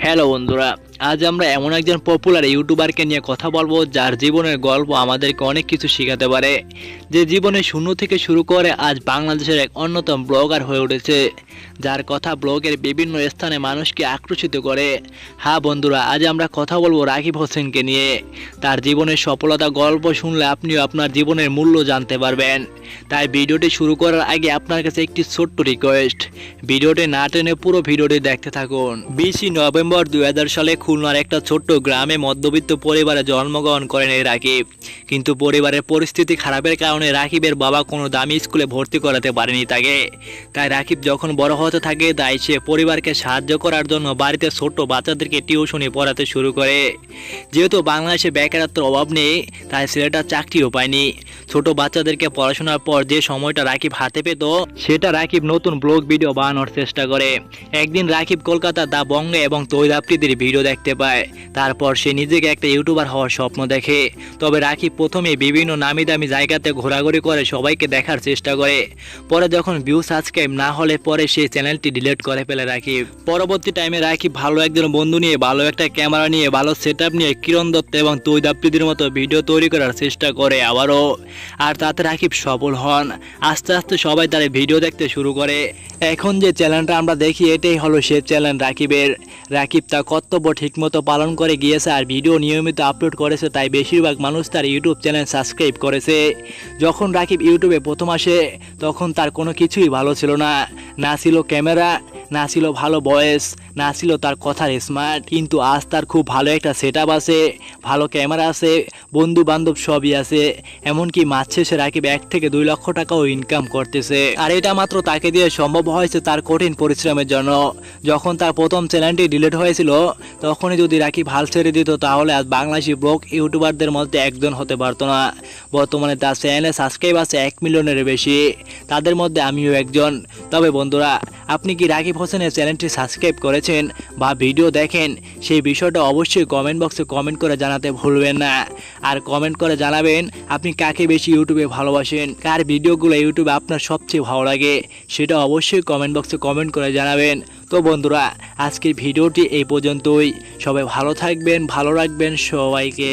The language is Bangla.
হ্যালো বন্ধুরা, আজ আমরা এমন একজন পপুলার ইউটিউবারকে নিয়ে কথা বলবো যার জীবনের গল্প আমাদেরকে অনেক কিছু শেখাতে পারে। যে জীবনে শূন্য থেকে শুরু করে আজ বাংলাদেশের এক অন্যতম ব্লগার হয়ে উঠেছে, যার কথা ব্লগের বিভিন্ন স্থানে মানুষকে আকর্ষিত করে। হ্যাঁ বন্ধুরা, আজ আমরা কথা বলবো রাকিব হোসেনকে নিয়ে। তার জীবনের সফলতা গল্প শুনলে আপনিও আপনার জীবনের মূল্য জানতে পারবেন। তাই ভিডিওটি শুরু করার আগে আপনার কাছে একটি ছোট্ট রিকোয়েস্ট, ভিডিওটি না টেনে পুরো ভিডিওটি দেখতে থাকুন। 20 নভেম্বর 2000 সালে খুলনার একটা ছোট্ট গ্রামে মধ্যবিত্ত পরিবারে জন্মগ্রহণ করেন এই রাকিব। কিন্তু পরিবারের পরিস্থিতি খারাপের কারণে রাকিবের বাবা কোনো দামি স্কুলে ভর্তি করাতে পারেনি তাকে। তাই রাকিব যখন বড় হতে থাকে, তাই সে পরিবারকে সাহায্য করার জন্য বাড়িতে ছোট্ট বাচ্চাদেরকে টিউশনি পড়াতে শুরু করে। যেহেতু বাংলাদেশে বেকারত্বের অভাব নেই, তাই ছেলেটা চাকরিও পায়নি। ছোট বাচ্চাদেরকে পড়াশোনার পর যে সময়টা রাকিব হাতে পেত, সেটা রাকিব নতুন ব্লগ ভিডিও বানানোর চেষ্টা করে। একদিন রাকিব কলকাতা দা বঙ্গে এবং তৈদ আফ্রিদির ভিডিও দেখতে পায়। তারপর সে নিজেকে একটা ইউটিউবার হওয়ার স্বপ্ন দেখে। তবে রাকিব প্রথমে বিভিন্ন নামি দামি জায়গাতে ঘোরাঘুরি করে সবাইকে দেখার চেষ্টা করে। পরে যখন ভিউ সাবস্ক্রাইব না হলে পরে সেই চ্যানেলটি ডিলিট করে ফেলে রাকিব। পরবর্তী টাইমে রাকিব ভালো একজন বন্ধু নিয়ে, ভালো একটা ক্যামেরা নিয়ে, ভালো সেটআপ নিয়ে কিরণ দত্ত এবং তৈদ আফ্রিদির মতো ভিডিও তৈরি করার চেষ্টা করে আবারও। আর তাতে রাকিব সফল হন। আস্তে আস্তে সবাই তার ভিডিও দেখতে শুরু করে। এখন যে চ্যানেলটা আমরা দেখি, এটাই হলো সে চ্যানেল রাকিবের। রাকিব তার কর্তব্য ঠিকমতো পালন করে গিয়েছে আর ভিডিও নিয়মিত আপলোড করেছে, তাই বেশিরভাগ মানুষ তার ইউটিউব চ্যানেল সাবস্ক্রাইব করেছে। যখন রাকিব ইউটিউবে প্রথম আসে, তখন তার কোনো কিছুই ভালো ছিল না। না ছিল ক্যামেরা, না ছিল ভালো ভয়েস, না ছিল তার কথার স্মার্ট। কিন্তু আজ তার খুব ভালো একটা সেটআপ আছে, ভালো ক্যামেরা আছে, বন্ধু বান্ধব সবই আছে। এমনকি মাস শেষে রাকিব 1 থেকে 2 লক্ষ টাকাও ইনকাম করতেছে। আর এটা মাত্র তাকে দিয়ে সম্ভব হয়েছে তার কঠিন পরিশ্রমের জন্য। যখন তার প্রথম চ্যানেলটি ডিলিট হয়েছিল, তখনই যদি রাকিব হাল ছেড়ে দিত, তাহলে আজ বাংলাদেশি ব্লগ ইউটিউবারদের মধ্যে একজন হতে পারতো না। বর্তমানে তার চ্যানেলে সাবস্ক্রাইব আছে 1 মিলিয়নের বেশি, তাদের মধ্যে আমিও একজন। তবে বন্ধুরা, আপনি কি রাকিব হোসেনের চ্যানেলটি সাবস্ক্রাইব করেছেন বা ভিডিও দেখেন, সেই বিষয়টা অবশ্যই কমেন্ট বক্সে কমেন্ট করে জানাতে ভুলবেন না। আর কমেন্ট করে জানাবেন আপনি কাকে বেশি ইউটিউবে ভালোবাসেন, কার ভিডিওগুলো ইউটিউবে আপনার সবচেয়ে ভালো লাগে, সেটা অবশ্যই কমেন্ট বক্সে কমেন্ট করে জানাবেন। তো বন্ধুরা, আজকের ভিডিওটি এই পর্যন্তই। সবাই ভালো থাকবেন, ভালো রাখবেন সবাইকে।